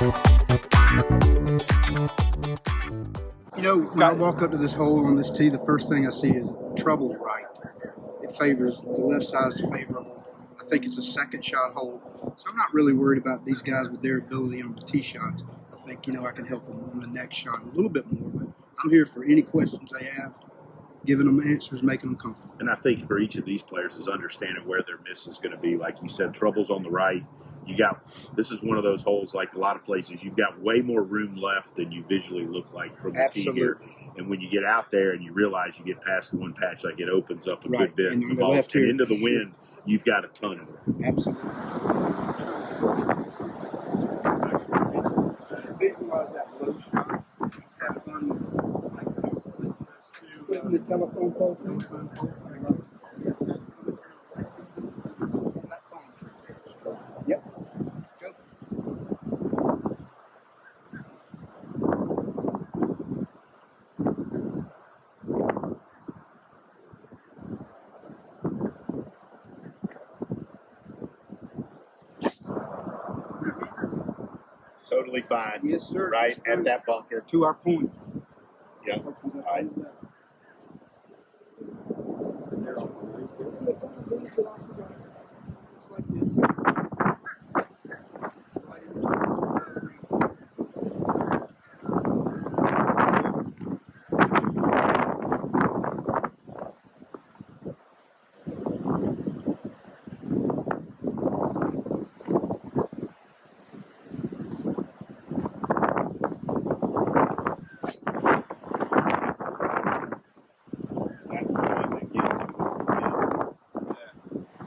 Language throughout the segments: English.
You know, when I walk up to this hole on this tee, the first thing I see is trouble's right. It favors, the left side is favorable. I think it's a second shot hole. So I'm not really worried about these guys with their ability on the tee shots. I think, you know, I can help them on the next shot a little bit more, but I'm here for any questions they have, giving them answers, making them comfortable. And I think for each of these players is understanding where their miss is going to be. Like you said, trouble's on the right. This is one of those holes, like a lot of places, you've got way more room left than you visually look like from the tee here. And when you get out there and you realize you get past the one patch, like it opens up a good bit. And the left here, into the wind, you've got a ton of it. Absolutely. Visualize that low shot. Just have fun. Putting the telephone pole through. Yep. Go. Totally fine. Yes, sir. Right at that bunker. To our point. Yep. Right.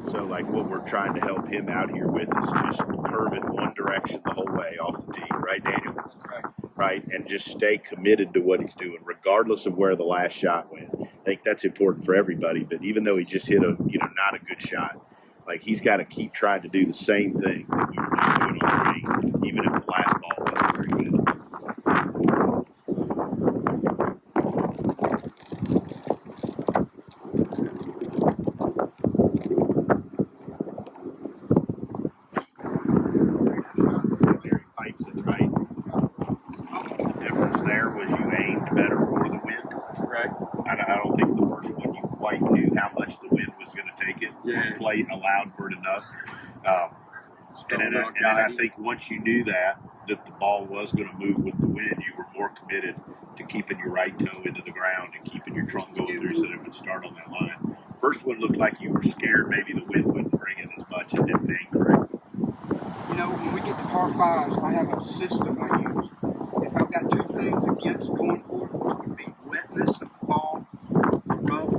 So like what we're trying to help him out here with is just curve it one direction the whole way off the tee, right, Daniel? That's right. Right, and just stay committed to what he's doing, regardless of where the last shot went. I think that's important for everybody. But even though he just hit a, not a good shot, like he's got to keep trying to do the same thing that we were just doing on the green, even if the last ball wasn't very good. There was you aimed better for the wind. Right. I don't think the first one you quite knew how much the wind was going to take it. Yeah. The plate allowed for it enough. And then I think once you knew that the ball was going to move with the wind, you were more committed to keeping your right toe into the ground and keeping your trunk going through so that it would start on that line. First one looked like you were scared maybe the wind wouldn't bring it as much. It didn't aim correct. You know, when we get to par fives, I have a system I use. If I've got two things against going for it, which would be wetness of the ball, the rough,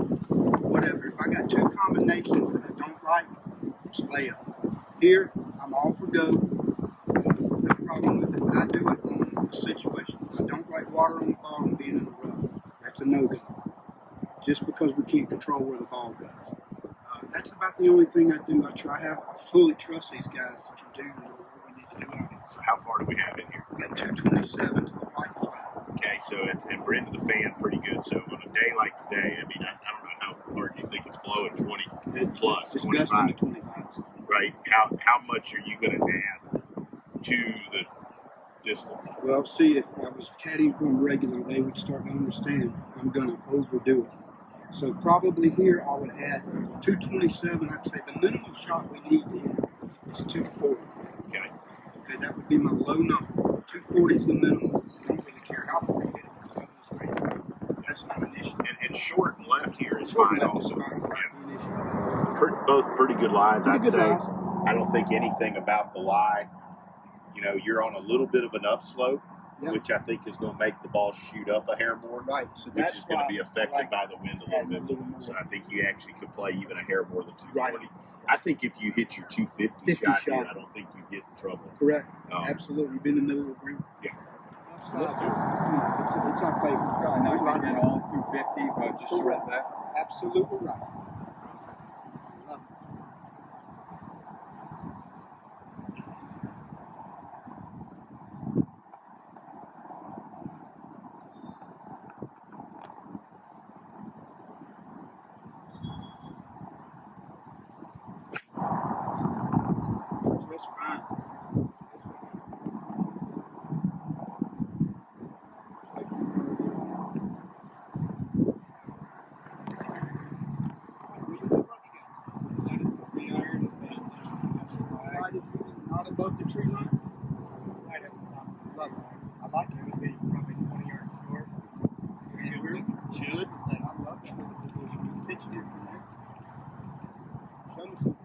whatever. If I got two combinations that I don't like, it's layup. Here, I'm all for go. No problem with it, but I do it on the situation. I don't like water on the ball and being in the rough. That's a no-go. Just because we can't control where the ball goes. That's about the only thing I do. I fully trust these guys to do what we need to do out here. So how far do we have in here? We got 227 to the white flag. Okay, so and we're into the fan pretty good. So on a day like today, I mean, I don't know how hard you think it's blowing, 20 plus, It's 25. gusting to 25. Right? How much are you going to add to the distance? Well, see, if I was caddying for them regular, they would start to understand I'm going to overdo it. So probably here I would add 227. I'd say the minimum shot we need to hit is 240. Okay. Okay, that would be my low number. 240 is the minimum. I don't really care how far you hit it because that goes straight. That's not an issue. And short and left here is Short fine left also. is fine. Yeah. Both pretty good lies, I'd say. Lies. I don't think anything about the lie. You know, you're on a little bit of an upslope, which I think is going to make the ball shoot up a hair more, right? So which is going to be affected by the wind a little bit more. So I think you actually could play even a hair more than 240. Right. I think if you hit your 250 shot here, I don't think you get in trouble. Correct. Absolutely. You've been in the middle of the green. Yeah. It's our favorite. Probably not getting all 250, but just short left. Absolutely right. That's fine. above the tree line? Right at the top. Love it. I like it. It would be probably 20 yards short. And we're good with that. I love that little position. Pitch it in from there. Show me something.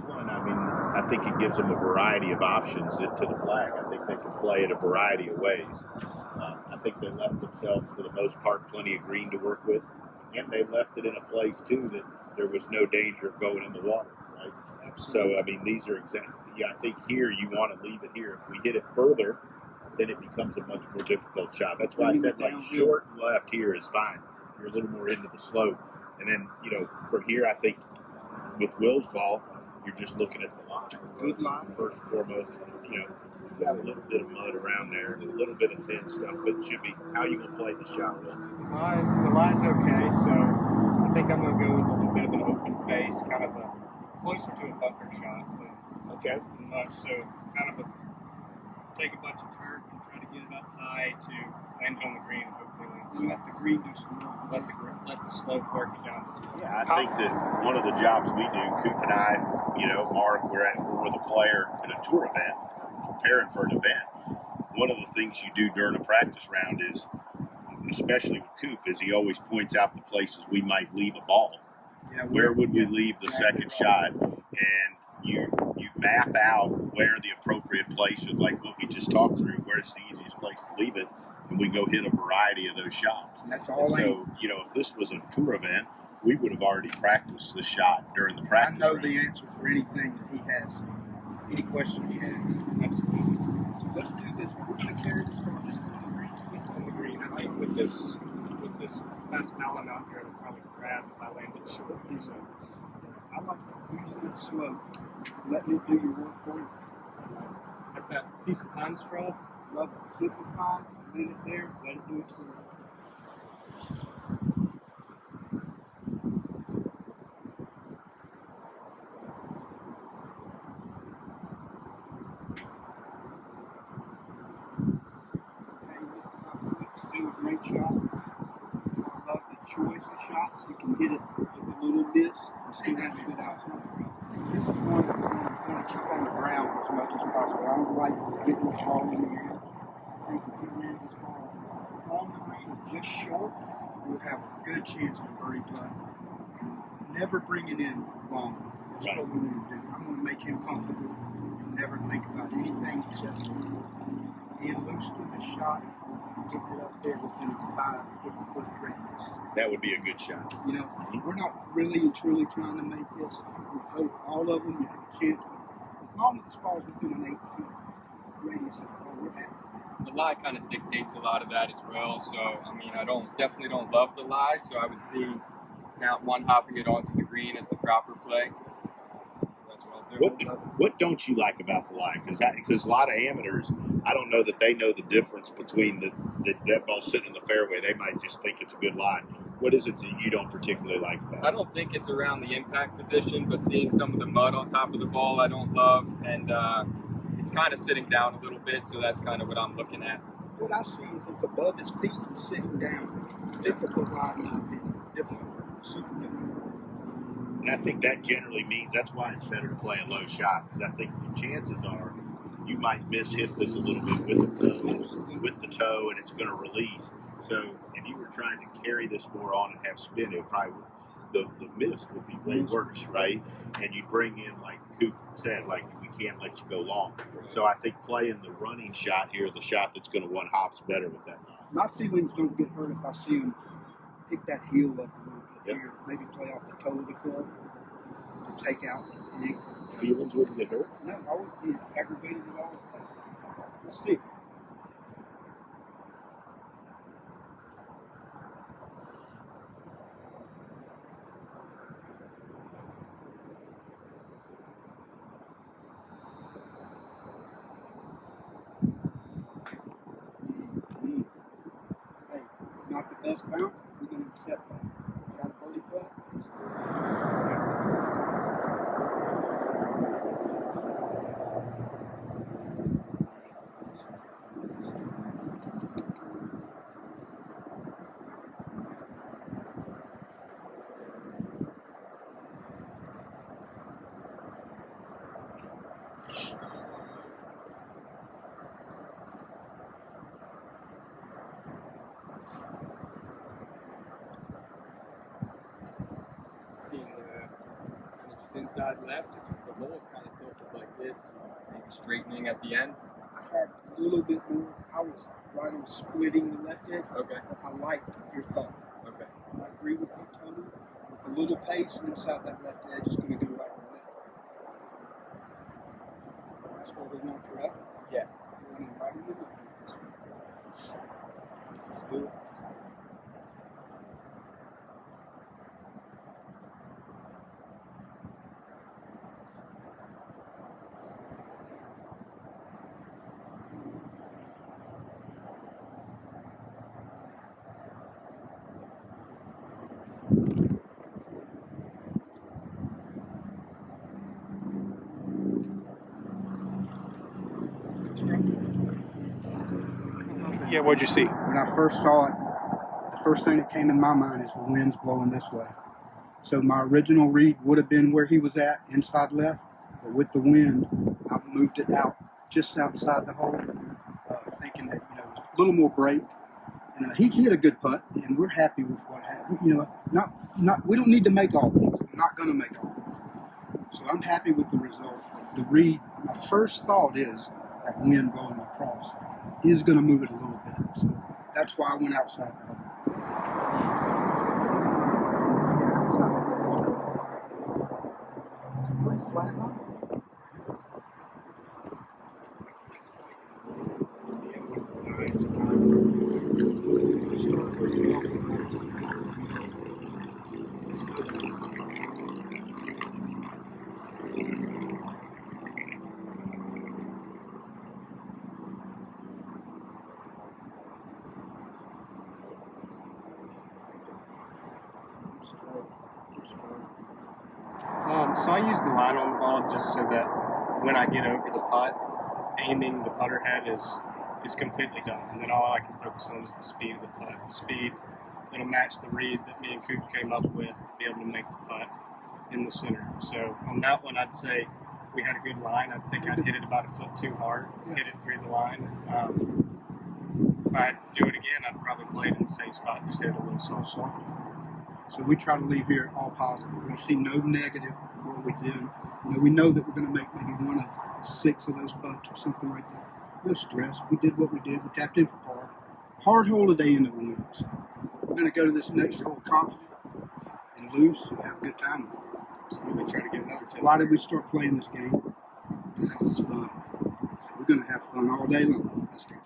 One, I mean, I think it gives them a variety of options to the flag. I think they can play it a variety of ways. I think they left themselves, for the most part, plenty of green to work with, and they left it in a place too that there was no danger of going in the water. Right? Absolutely. So I mean, these are exactly. Yeah, I think here you want to leave it here. If we hit it further, then it becomes a much more difficult shot. That's why I said like short and left here is fine. You're a little more into the slope, and then from here I think with Will's ball, you're just looking at the line. Good line. First and foremost, you got a little bit of mud around there, a little bit of thin stuff, but it should be how you gonna play the shot, Will? The lie's okay, so I think I'm gonna go with a little bit of an open face, kind of a closer to a bunker shot, but Okay. much so kind of take a bunch of turf and try to get it up high to land it on the green and hopefully land it. Let the green do some work. Let the slope work it down. Yeah, I think that one of the jobs we do, Coop and I, Mark, we're with a player at a tour event, preparing for an event. One of the things you do during a practice round is, especially with Coop, is he always points out the places we might leave a ball. Yeah, Where would we leave the second shot? And you map out where the appropriate place is, like what we just talked through, where's the easiest place to leave it, and we go hit a variety of those shots. And that's all. So, if this was a tour event, we would have already practiced the shot during the practice. I know the answer for anything that he has, any question he has. Absolutely. So let's do this. We're going to carry this ball just on the green. Just on the green. I think with this fast ballon out here, it'll probably grab if I land it short. So I like using it slow, letting it do your work for you. Got that piece of pine straw. Love it. Simplify, leave it there, let it do its work. Still a great shot. I love the choice of shots. You can hit it with a little miss and still have a good outcome. This is one that I want to keep on the ground as much as possible. I don't like getting this ball in the air. I think if we land this ball on the green or just short, we'll have a good chance of a birdie putt. And never bring it in long. That's what we want to do. I'm going to make him comfortable and never think about anything except being loose to the shot. Get it up there within a 5-8 foot radius. That would be a good shot. We're not really and truly trying to make this. We hope all of them you have a chance. As long as this ball's within an 8 foot radius of the ball, we're happy. The lie kind of dictates a lot of that as well. So I mean, I definitely don't love the lie. So I would see now one hopping it onto the green as the proper play. That's what I'll do. What don't you like about the lie? Because a lot of amateurs, I don't know that they know the difference between that ball sitting in the fairway. They might just think it's a good lie. What is it that you don't particularly like about it? I don't think it's around the impact position, but seeing some of the mud on top of the ball, I don't love, and it's kind of sitting down a little bit. So that's kind of what I'm looking at. What I see is it's above his feet and sitting down. Difficult lie, in my opinion. Difficult, super difficult. And I think that generally means that's why it's better to play a low shot, because I think the chances are you might mishit this a little bit with the toe, and it's going to release. So if you were trying to carry this more on and have spin, it probably the miss would be way worse, right? And you bring in, like Coop said, like we can't let you go long. So I think playing the running shot here, the shot that's going to one hop's better with that line. My feelings don't get hurt if I see him pick that heel up a little bit here, maybe play off the toe of the club to take out the ankle. Feelings wouldn't get hurt? No, I wouldn't be aggravated at all. Let's see. Hey, not the best bounce. We're going to accept that. Got a birdie putt. inside left. The hole's kind of tilted like this, maybe straightening at the end. I had a little bit more. I was right on splitting the left edge. Okay. But I like your thought. Okay. I agree with you totally. With a little pace inside that left edge, it's going to go right in the middle. That's where we knocked her up. Yes. Running right in the middle. Let's do it. Yeah, what'd you see? When I first saw it, the first thing that came in my mind is the wind's blowing this way. So my original read would have been where he was at, inside left, but with the wind, I moved it out, just outside the hole, thinking that, you know, it was a little more break. And he hit a good putt, and we're happy with what happened. You know, we don't need to make all these. I'm not going to make all these. So I'm happy with the result. The read, my first thought is that wind blowing across is going to move it a little bit. So that's why I went outside the hole. Pretty flat line. So I use the line on the ball just so that when I get over the putt, aiming the putter head is completely done, and then all I can focus on is the speed of the putt. The speed that'll match the read that me and Coop came up with to be able to make the putt in the center. So on that one, I'd say we had a good line. I think I'd hit it about a foot too hard, hit it through the line. If I do it again, I'd probably play it in the same spot, just hit it a little softer. So we try to leave here all positive. We see no negative what we did. You know, we know that we're going to make maybe one of 6 of those putts or something like that. No stress. We did what we did. We tapped in for par. Hard hole today into the wind. So we're going to go to this next hole confident and loose and have a good time with it. So we try to get another 10. Why did we start playing this game? Because it's fun. So we're going to have fun all day long. Let's go.